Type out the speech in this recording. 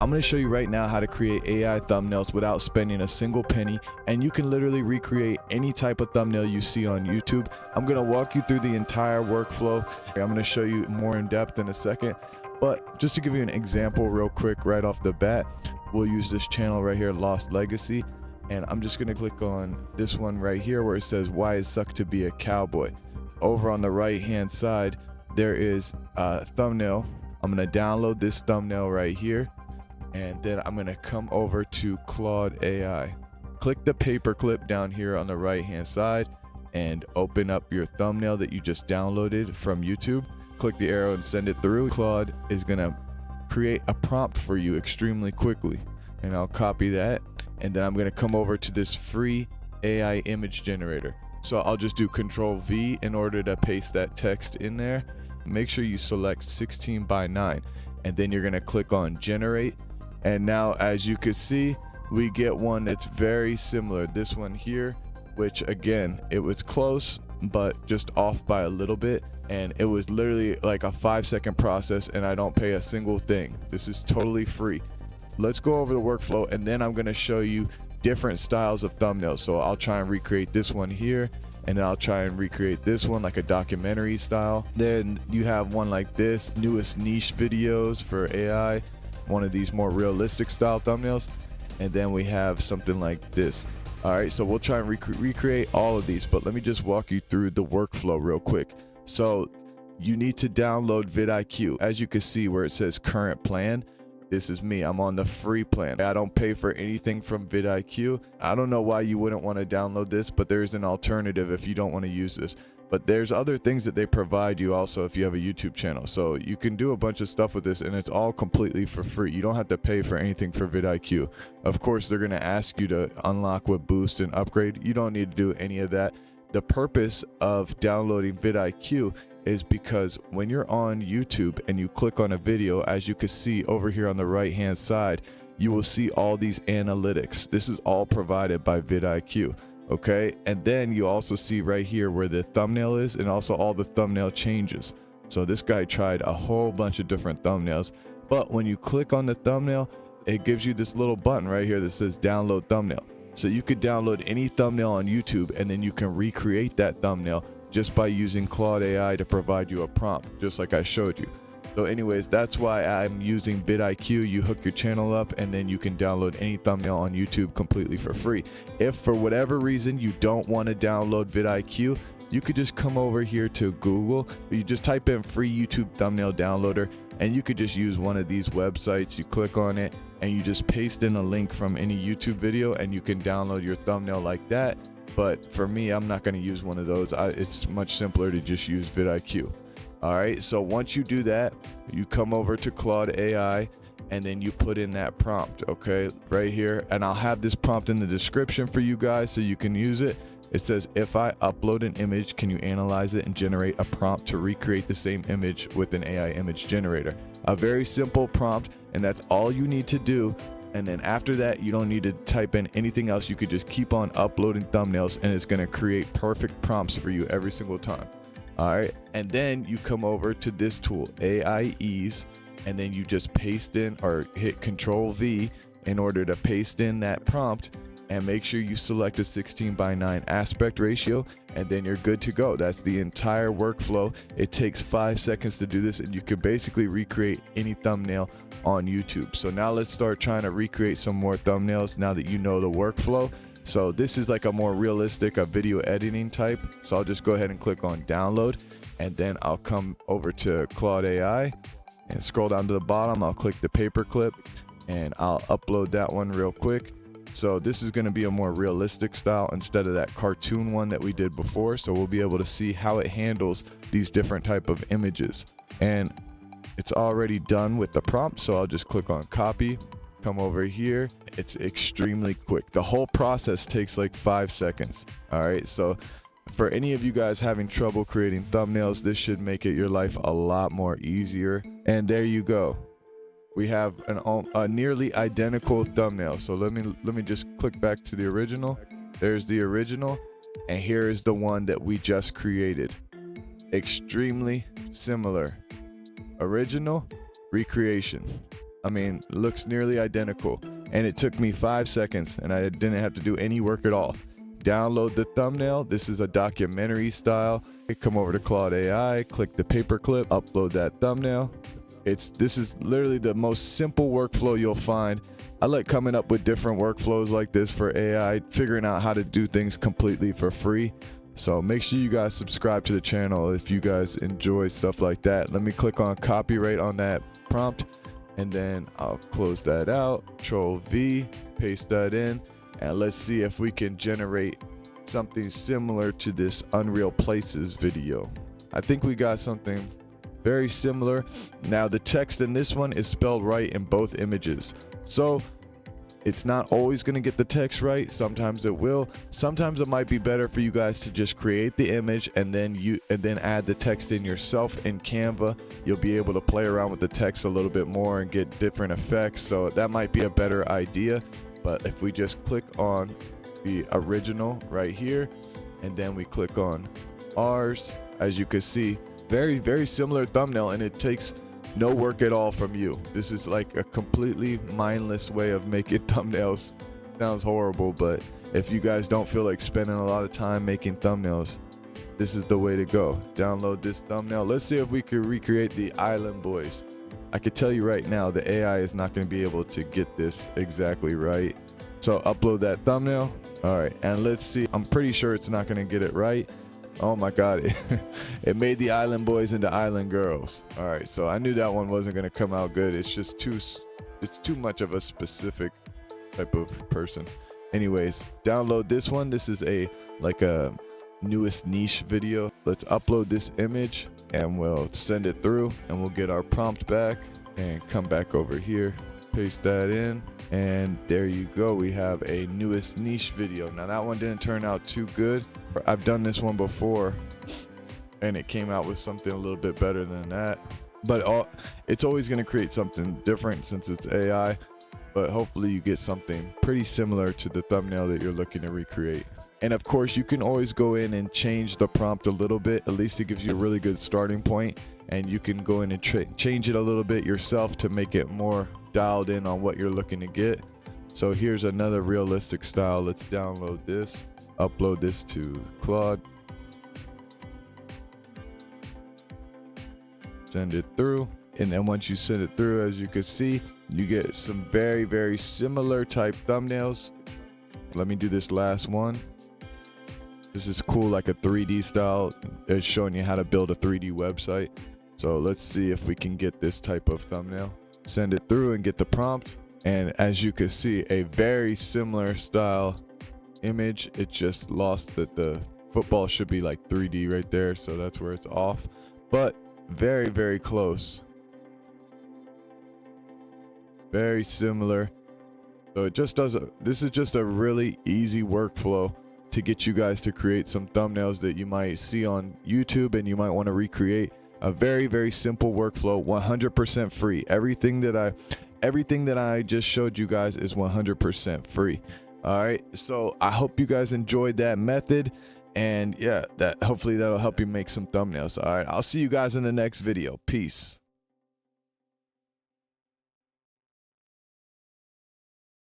I'm going to show you right now how to create AI thumbnails without spending a single penny, and you can literally recreate any type of thumbnail you see on YouTube. I'm going to walk you through the entire workflow. I'm going to show you more in depth in a second, but just to give you an example real quick right off the bat, we'll use this channel right here, Lost Legacy, and I'm just going to click on this one right here where it says why it sucks to be a cowboy. Over on the right hand side there is a thumbnail. I'm going to download this thumbnail right here, and then I'm going to come over to Claude AI. Click the paperclip down here on the right hand side and open up your thumbnail that you just downloaded from YouTube. Click the arrow and send it through. Claude is going to create a prompt for you extremely quickly, and I'll copy that, and then I'm going to come over to this free AI image generator. So I'll just do Control V in order to paste that text in there. Make sure you select 16:9, and then you're going to click on generate, and now as you can see we get one that's very similar. This one here, which again it was close but just off by a little bit, and it was literally like a 5-second process, and I don't pay a single thing. This is totally free. Let's go over the workflow, and then I'm going to show you different styles of thumbnails. So I'll try and recreate this one here, and then I'll try and recreate this one like a documentary style. Then you have one like this, newest niche videos for AI, one of these more realistic style thumbnails, and then we have something like this. All right, so we'll try and recreate all of these, but let me just walk you through the workflow real quick. So you need to download vidIQ. As you can see where it says current plan, this is me. I'm on the free plan. I don't pay for anything from vidIQ. I don't know why you wouldn't want to download this, but there's an alternative if you don't want to use this. But there's other things that they provide you also if you have a YouTube channel. So you can do a bunch of stuff with this, and it's all completely for free. You don't have to pay for anything for vidIQ. Of course, they're going to ask you to unlock with boost and upgrade. You don't need to do any of that. The purpose of downloading vidIQ is because when you're on YouTube and you click on a video, as you can see over here on the right hand side, you will see all these analytics. This is all provided by vidIQ. Okay, and then you also see right here where the thumbnail is, and also all the thumbnail changes. So this guy tried a whole bunch of different thumbnails, but when you click on the thumbnail, it gives you this little button right here that says download thumbnail. So you could download any thumbnail on YouTube, and then you can recreate that thumbnail just by using Claude AI to provide you a prompt, just like I showed you. So anyways, that's why I'm using vidIQ. You hook your channel up, and then you can download any thumbnail on YouTube completely for free. If for whatever reason you don't want to download vidIQ, you could just come over here to Google. You just type in free YouTube thumbnail downloader, and you could just use one of these websites. You click on it, and you just paste in a link from any YouTube video, and you can download your thumbnail like that. But for me, I'm not going to use one of those. It's much simpler to just use vidIQ. All right, so once you do that, you come over to Claude AI, and then you put in that prompt, okay, right here. And I'll have this prompt in the description for you guys so you can use it. It says, if I upload an image, can you analyze it and generate a prompt to recreate the same image with an AI image generator? A very simple prompt, and that's all you need to do. And then after that, you don't need to type in anything else. You could just keep on uploading thumbnails, and it's going to create perfect prompts for you every single time. All right, and then you come over to this tool, AI Ease, and then you just paste in or hit Control V in order to paste in that prompt, and make sure you select a 16:9 aspect ratio, and then you're good to go. That's the entire workflow. It takes 5 seconds to do this, and you can basically recreate any thumbnail on YouTube. So now let's start trying to recreate some more thumbnails now that you know the workflow. So this is like a more realistic, a video editing type. So I'll just go ahead and click on download, and then I'll come over to Claude AI and scroll down to the bottom. I'll click the paperclip, and I'll upload that one real quick. So this is going to be a more realistic style instead of that cartoon one that we did before. So we'll be able to see how it handles these different type of images. And it's already done with the prompt. So I'll just click on copy, come over here. It's extremely quick. The whole process takes like 5 seconds. All right. So for any of you guys having trouble creating thumbnails, this should make it your life a lot more easier. And there you go. We have a nearly identical thumbnail. So let me just click back to the original. There's the original, and here is the one that we just created. Extremely similar. Original, recreation. I mean, looks nearly identical, and it took me 5 seconds and I didn't have to do any work at all. Download the thumbnail. This is a documentary style. Come over to Claude AI, click the paperclip, upload that thumbnail. This is literally the most simple workflow you'll find. I like coming up with different workflows like this for AI, figuring out how to do things completely for free. So make sure you guys subscribe to the channel if you guys enjoy stuff like that. Let me click on copyright on that prompt, and then I'll close that out, Control V, paste that in, and let's see if we can generate something similar to this Unreal Places video. I think we got something very similar. Now the text in this one is spelled right in both images, so it's not always going to get the text right. Sometimes it will. Sometimes it might be better for you guys to just create the image and then add the text in yourself in Canva. You'll be able to play around with the text a little bit more and get different effects, so that might be a better idea. But if we just click on the original right here, and then we click on ours, as you can see, very similar thumbnail, and it takes no work at all from you. This is like a completely mindless way of making thumbnails. Sounds horrible, but if you guys don't feel like spending a lot of time making thumbnails, this is the way to go. Download this thumbnail. Let's see if we could recreate the Island Boys. I could tell you right now, the AI is not going to be able to get this exactly right. So upload that thumbnail. All right, and let's see. I'm pretty sure it's not going to get it right. Oh my God, it made the Island Boys into Island Girls. All right, so I knew that one wasn't gonna come out good. It's just too much of a specific type of person. Anyways, download this one. This is like a newest niche video. Let's upload this image and we'll send it through, and we'll get our prompt back and come back over here, paste that in, and there you go. We have a newest niche video. Now that one didn't turn out too good. I've done this one before and it came out with something a little bit better than that, but it's always going to create something different since it's AI. But hopefully you get something pretty similar to the thumbnail that you're looking to recreate. And of course you can always go in and change the prompt a little bit. At least it gives you a really good starting point, and you can go in and change it a little bit yourself to make it more dialed in on what you're looking to get. So here's another realistic style. Let's download this, upload this to Claude, send it through, and then once you send it through, as you can see, you get some very similar type thumbnails. Let me do this last one. This is cool, like a 3D style. It's showing you how to build a 3D website. So let's see if we can get this type of thumbnail. Send it through and get the prompt, and as you can see, a very similar style image. It just lost that the football should be like 3D right there, so that's where it's off, but very close, very similar. So it just does this is just a really easy workflow to get you guys to create some thumbnails that you might see on YouTube and you might want to recreate. A very simple workflow, 100% free. Everything that I just showed you guys is 100% free. All right, so I hope you guys enjoyed that method, and yeah, hopefully that'll help you make some thumbnails. All right, I'll see you guys in the next video. Peace.